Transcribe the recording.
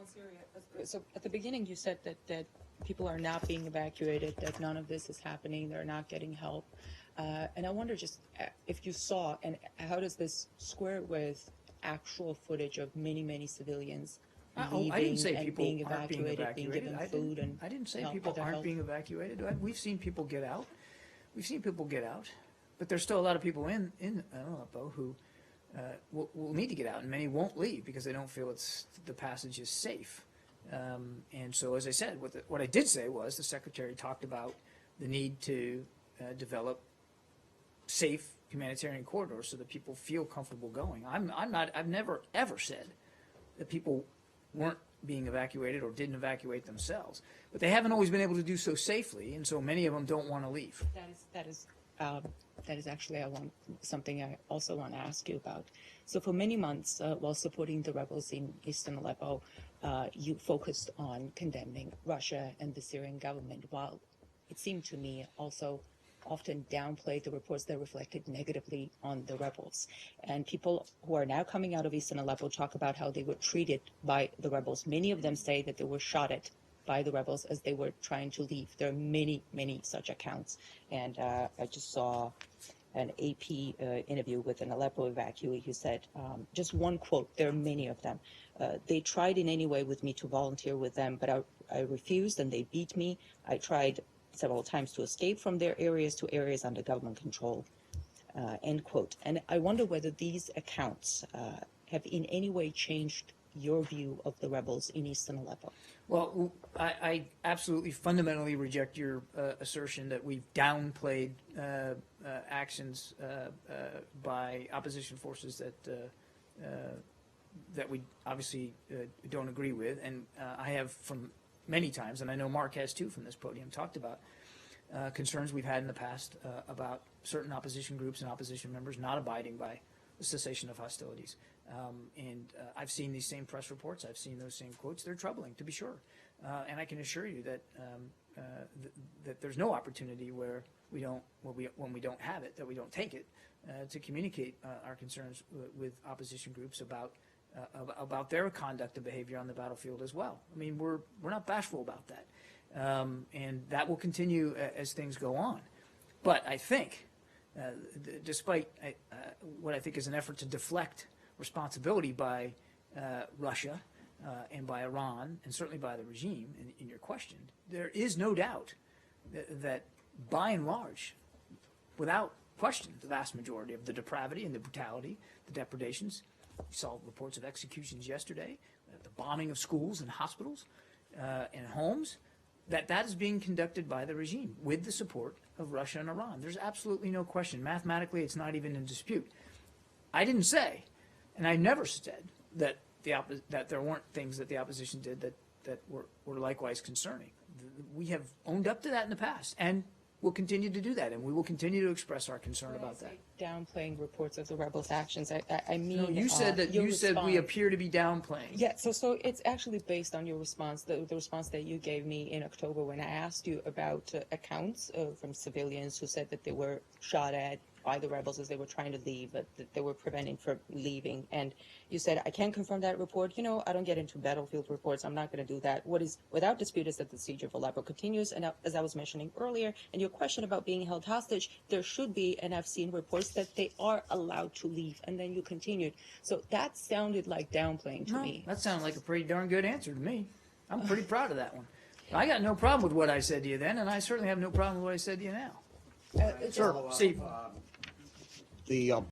Syria. So at the beginning, you said that people are not being evacuated, that none of this is happening, they're not getting help. And I wonder just if you saw, and how does this square with actual footage of many, many civilians leaving I didn't say and people being aren't being evacuated, being given food and I didn't say help, people other aren't help? being evacuated. We've seen people get out. We've seen people get out. But there's still a lot of people in Aleppo who will need to get out, and many won't leave because they don't feel the passage is safe. And so, as I said, what I did say was the Secretary talked about the need to develop safe humanitarian corridors so that people feel comfortable going. I've never ever said that people weren't being evacuated or didn't evacuate themselves, but they haven't always been able to do so safely, and so many of them don't want to leave. That is actually something I also want to ask you about. So for many months, while supporting the rebels in eastern Aleppo, you focused on condemning Russia and the Syrian government, while it seemed to me also often downplayed the reports that reflected negatively on the rebels. And people who are now coming out of eastern Aleppo talk about how they were treated by the rebels. Many of them say that they were shot at by the rebels as they were trying to leave. There are many, many such accounts. And I just saw an AP interview with an Aleppo evacuee who said, just one quote, there are many of them. They tried in any way with me to volunteer with them, but I refused and they beat me. I tried several times to escape from their areas to areas under government control, end quote. And I wonder whether these accounts have in any way changed your view of the rebels in eastern Aleppo. Well, I absolutely fundamentally reject your assertion that we've downplayed actions by opposition forces that we obviously don't agree with. And I have from many times, and I know Mark has too from this podium, talked about concerns we've had in the past about certain opposition groups and opposition members not abiding by the cessation of hostilities. And I've seen these same press reports. I've seen those same quotes. They're troubling, to be sure. And I can assure you that that there's no opportunity where when we don't have it, that we don't take it to communicate our concerns with opposition groups about their conduct and behavior on the battlefield as well. I mean, we're not bashful about that, and that will continue as things go on. But I think, despite what I think is an effort to deflect responsibility by Russia and by Iran, and certainly by the regime in your question, there is no doubt that by and large, without question, the vast majority of the depravity and the brutality, the depredations, we saw reports of executions yesterday, the bombing of schools and hospitals and homes, that is being conducted by the regime with the support of Russia and Iran. There's absolutely no question. Mathematically, it's not even in dispute. I didn't say, and I never said, that that there weren't things that the opposition did that were likewise concerning. We have owned up to that in the past, and we'll continue to do that, and we will continue to express our concern about that. Downplaying reports of the rebels' actions. I mean, no, you said that you said we appear to be downplaying. Yeah, so it's actually based on your response, the response that you gave me in October when I asked you about accounts from civilians who said that they were shot at by the rebels as they were trying to leave, but that they were prevented from leaving. And you said, I can't confirm that report. You know, I don't get into battlefield reports. I'm not going to do that. What is without dispute is that the siege of Aleppo continues. And as I was mentioning earlier, and your question about being held hostage, there should be, and I've seen reports that they are allowed to leave. And then you continued. So that sounded like downplaying to me. That sounded like a pretty darn good answer to me. I'm pretty proud of that one. I got no problem with what I said to you then, and I certainly have no problem with what I said to you now. Sir, Steve. the